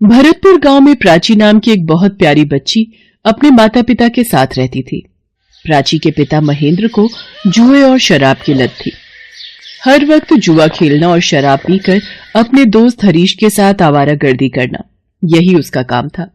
भरतपुर गांव में प्राची नाम की एक बहुत प्यारी बच्ची अपने माता पिता के साथ रहती थी। प्राची के पिता महेंद्र को जुए और शराब की लत थी। हर वक्त जुआ खेलना और शराब पीकर अपने दोस्त हरीश के साथ आवारागर्दी करना, यही उसका काम था।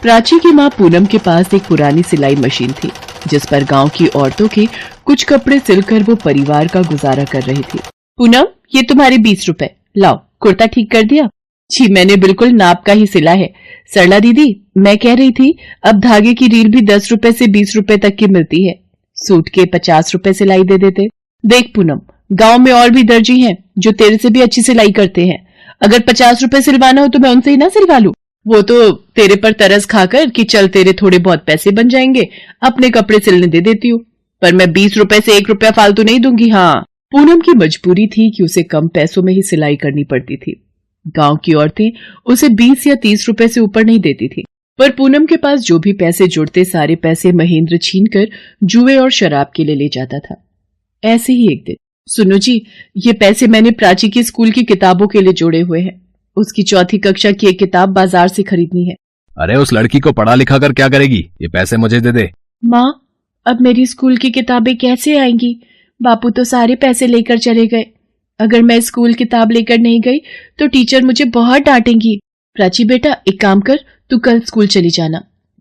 प्राची की मां पूनम के पास एक पुरानी सिलाई मशीन थी, जिस पर गांव की औरतों के कुछ कपड़े सिलकर वो परिवार का गुजारा कर रही थी। पूनम, ये तुम्हारे 20 रुपए, लाओ, कुर्ता ठीक कर दिया? जी, मैंने बिल्कुल नाप का ही सिला है। सरला दीदी, मैं कह रही थी अब धागे की रील भी 10 रुपए से 20 रुपए तक की मिलती है, सूट के 50 रुपए सिलाई दे देते। देख पूनम, गांव में और भी दर्जी हैं जो तेरे से भी अच्छी सिलाई करते हैं। अगर 50 रुपए सिलवाना हो तो मैं उनसे ही ना सिलवा लूं। वो तो तेरे पर तरस खाकर कि चल तेरे थोड़े बहुत पैसे बन जाएंगे, अपने कपड़े सिलने दे देती हूँ, पर मैं 20 रुपए से 1 रुपया फालतू नहीं दूंगी। हाँ, पूनम की मजबूरी थी कि उसे कम पैसों में ही सिलाई करनी पड़ती थी। गांव की औरतें उसे 20 या 30 रुपए से ऊपर नहीं देती थी, पर पूनम के पास जो भी पैसे जुड़ते सारे पैसे महेंद्र छीनकर जुए और शराब के लिए ले जाता था। ऐसे ही एक दिन, सुनो जी, ये पैसे मैंने प्राची की स्कूल की किताबों के लिए जोड़े हुए हैं। उसकी 4th कक्षा की एक किताब बाजार से खरीदनी है। अरे उस लड़की को पढ़ा लिखा कर क्या करेगी, ये पैसे मुझे दे दे। माँ, अब मेरी स्कूल की किताबें कैसे आएंगी? बापू तो सारे पैसे लेकर चले गए। अगर मैं स्कूल किताब लेकर नहीं गई तो टीचर मुझे बहुत डांटेंगी। प्राची बेटा, एक काम कर, तू कल स्कूल चली जाना,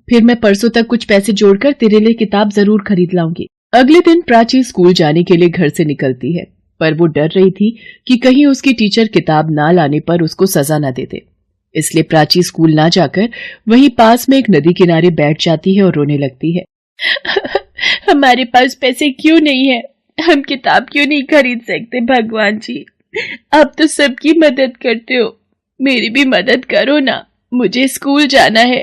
फिर मैं परसों तक कुछ पैसे जोड़कर तेरे लिए किताब जरूर खरीद लाऊंगी। अगले दिन प्राची स्कूल जाने के लिए घर से निकलती है, पर वो डर रही थी कि कहीं उसकी टीचर किताब ना लाने पर उसको सजा ना दे दे। इसलिए प्राची स्कूल ना जाकर वहीं पास में एक नदी किनारे बैठ जाती है और रोने लगती है। हमारे पास पैसे क्यों नहीं है? हम किताब क्यों नहीं खरीद सकते? भगवान जी, आप तो सबकी मदद करते हो, मेरी भी मदद करो ना। मुझे स्कूल जाना है,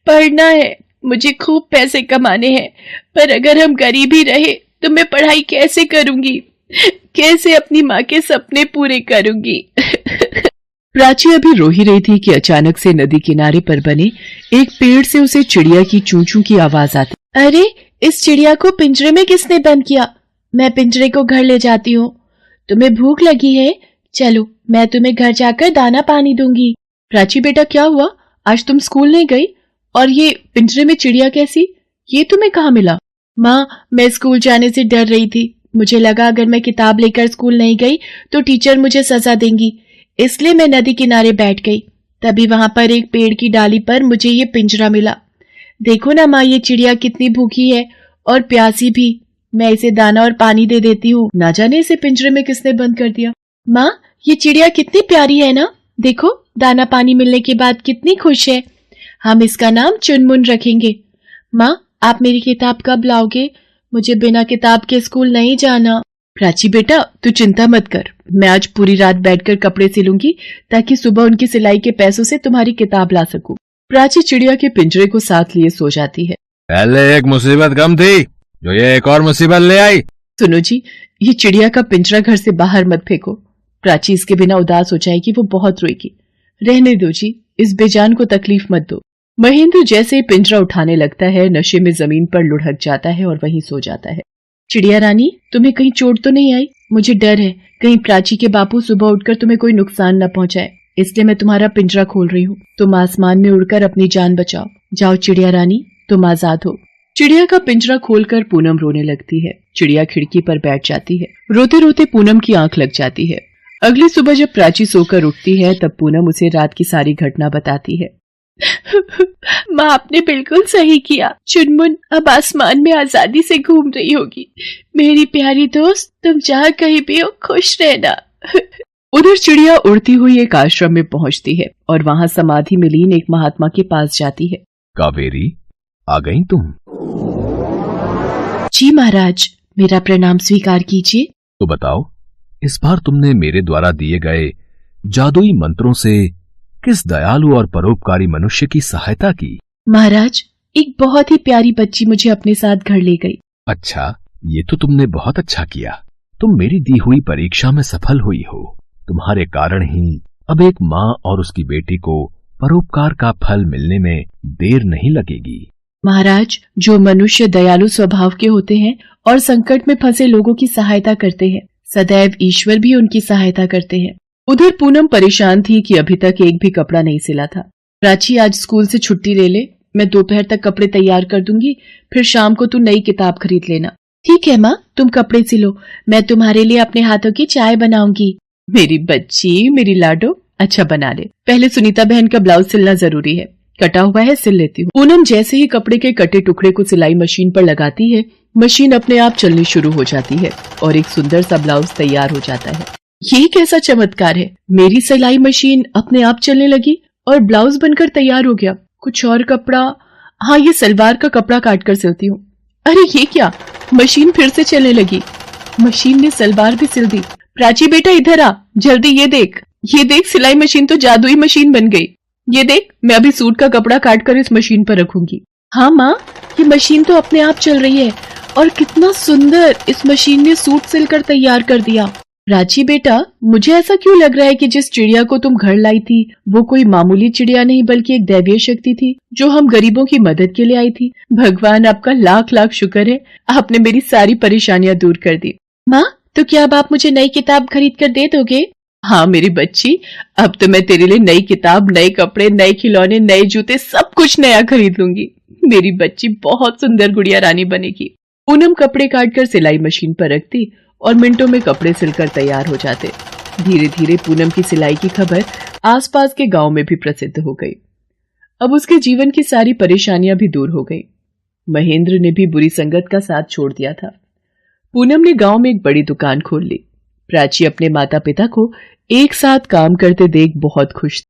पढ़ना है, मुझे खूब पैसे कमाने हैं, पर अगर हम गरीब ही रहे तो मैं पढ़ाई कैसे करूंगी? कैसे अपनी माँ के सपने पूरे करूंगी? प्राची अभी रो ही रही थी कि अचानक से नदी किनारे पर बने एक पेड़ से उसे चिड़िया की चूं चूं की आवाज आती। अरे, इस चिड़िया को पिंजरे में किसने बंद किया? मैं पिंजरे को घर ले जाती हूँ। तुम्हें भूख लगी है? चलो, मैं तुम्हें घर जाकर दाना पानी दूंगी। प्राची बेटा, क्या हुआ? आज तुम स्कूल नहीं गई? और ये पिंजरे में चिड़िया कैसी? ये तुम्हें कहाँ मिला? माँ, मैं स्कूल जाने से डर रही थी। मुझे लगा अगर मैं किताब लेकर स्कूल नहीं गई तो टीचर मुझे सजा देंगी, इसलिए मैं नदी किनारे बैठ गई। तभी वहां पर एक पेड़ की डाली पर मुझे ये पिंजरा मिला। देखो ना माँ, ये चिड़िया कितनी भूखी है और प्यासी भी। मैं इसे दाना और पानी दे देती हूँ। ना जाने इसे पिंजरे में किसने बंद कर दिया। माँ, ये चिड़िया कितनी प्यारी है ना, देखो दाना पानी मिलने के बाद कितनी खुश है। हम इसका नाम चुनमुन रखेंगे। माँ, आप मेरी किताब कब लाओगे? मुझे बिना किताब के स्कूल नहीं जाना। प्राची बेटा, तू चिंता मत कर, मैं आज पूरी रात बैठकर कपड़े सिलूंगी ताकि सुबह उनकी सिलाई के पैसों से तुम्हारी किताब ला सकूं। प्राची चिड़िया के पिंजरे को साथ लिए सो जाती है। पहले एक मुसीबत कम थी, जो ये एक और मुसीबत ले आई। सुनो जी, ये चिड़िया का पिंजरा घर से बाहर मत फेंको। प्राची इसके बिना उदास हो जाएगी, वो बहुत रोएगी। रहने दो जी, इस बेजान को तकलीफ मत दो। महेंद्र जैसे ही पिंजरा उठाने लगता है, नशे में जमीन पर लुढ़क जाता है और वहीं सो जाता है। चिड़िया रानी, तुम्हें कहीं चोट तो नहीं आई? मुझे डर है कहीं प्राची के बापू सुबह उठकर तुम्हें कोई नुकसान न पहुंचाए, इसलिए मैं तुम्हारा पिंजरा खोल रही हूँ। तुम आसमान में उड़कर अपनी जान बचाओ। जाओ चिड़िया रानी, तुम आजाद हो। चिड़िया का पिंजरा खोलकर पूनम रोने लगती है। चिड़िया खिड़की पर बैठ जाती है। रोते रोते पूनम की आंख लग जाती है। अगली सुबह जब प्राची सोकर उठती है तब पूनम उसे रात की सारी घटना बताती है। माँ, आपने बिल्कुल सही किया। चुनमुन अब आसमान में आजादी से घूम रही होगी। मेरी प्यारी दोस्त, तुम जहाँ कहीं भी हो खुश रहना। उधर चिड़िया उड़ती हुई एक आश्रम में पहुंचती है और वहाँ समाधि में लीन एक महात्मा के पास जाती है। कावेरी, आ गई तुम? जी महाराज, मेरा प्रणाम स्वीकार कीजिए। तो बताओ, इस बार तुमने मेरे द्वारा दिए गए जादुई मंत्रों से किस दयालु और परोपकारी मनुष्य की सहायता की? महाराज, एक बहुत ही प्यारी बच्ची मुझे अपने साथ घर ले गई। अच्छा, ये तो तुमने बहुत अच्छा किया। तुम मेरी दी हुई परीक्षा में सफल हुई हो। तुम्हारे कारण ही अब एक माँ और उसकी बेटी को परोपकार का फल मिलने में देर नहीं लगेगी। महाराज, जो मनुष्य दयालु स्वभाव के होते हैं और संकट में फंसे लोगों की सहायता करते हैं, सदैव ईश्वर भी उनकी सहायता करते हैं। उधर पूनम परेशान थी कि अभी तक एक भी कपड़ा नहीं सिला था। प्राची, आज स्कूल से छुट्टी ले ले, मैं दोपहर तक कपड़े तैयार कर दूंगी, फिर शाम को तू नई किताब खरीद लेना। ठीक है माँ, तुम कपड़े सिलो, मैं तुम्हारे लिए अपने हाथों की चाय बनाऊंगी। मेरी बच्ची, मेरी लाडो, अच्छा बना ले। पहले सुनीता बहन का ब्लाउज सिलना जरूरी है, कटा हुआ है, सिल लेती हूँ। पूनम जैसे ही कपड़े के कटे टुकड़े को सिलाई मशीन पर लगाती है, मशीन अपने आप चलनी शुरू हो जाती है और एक सुंदर सा ब्लाउज तैयार हो जाता है। ये कैसा चमत्कार है, मेरी सिलाई मशीन अपने आप चलने लगी और ब्लाउज बनकर तैयार हो गया। कुछ और कपड़ा, हाँ ये सलवार का कपड़ा काट कर सिलती हूँ। अरे ये क्या, मशीन फिर से चलने लगी, मशीन ने सलवार भी सिल दी। प्राची बेटा इधर आ, जल्दी ये देख सिलाई मशीन तो जादुई मशीन बन गई। ये देख, मैं अभी सूट का कपड़ा काट कर इस मशीन पर रखूंगी। हाँ माँ, ये मशीन तो अपने आप चल रही है और कितना सुंदर इस मशीन ने सूट सिलकर तैयार कर दिया। प्राची बेटा, मुझे ऐसा क्यों लग रहा है कि जिस चिड़िया को तुम घर लाई थी वो कोई मामूली चिड़िया नहीं बल्कि एक दैवीय शक्ति थी जो हम गरीबों की मदद के लिए आई थी। भगवान आपका लाख लाख शुक्र है, आपने मेरी सारी परेशानियां दूर कर दी। माँ, तो क्या अब आप मुझे नई किताब खरीद कर दे दोगे? हाँ मेरी बच्ची, अब तो मैं तेरे लिए नई किताब, नए कपड़े, नए खिलौने, नए जूते, सब कुछ नया खरीद लूंगी। मेरी बच्ची बहुत सुंदर गुड़िया रानी बनेगी। पूनम कपड़े काटकर सिलाई मशीन पर रखती और मिनटों में कपड़े सिलकर तैयार हो जाते। धीरे धीरे पूनम की सिलाई की खबर आसपास के गांव में भी प्रसिद्ध हो गई। अब उसके जीवन की सारी परेशानियां भी दूर हो गई। महेंद्र ने भी बुरी संगत का साथ छोड़ दिया था। पूनम ने गांव में एक बड़ी दुकान खोल ली। प्राची अपने माता पिता को एक साथ काम करते देख बहुत खुश थी।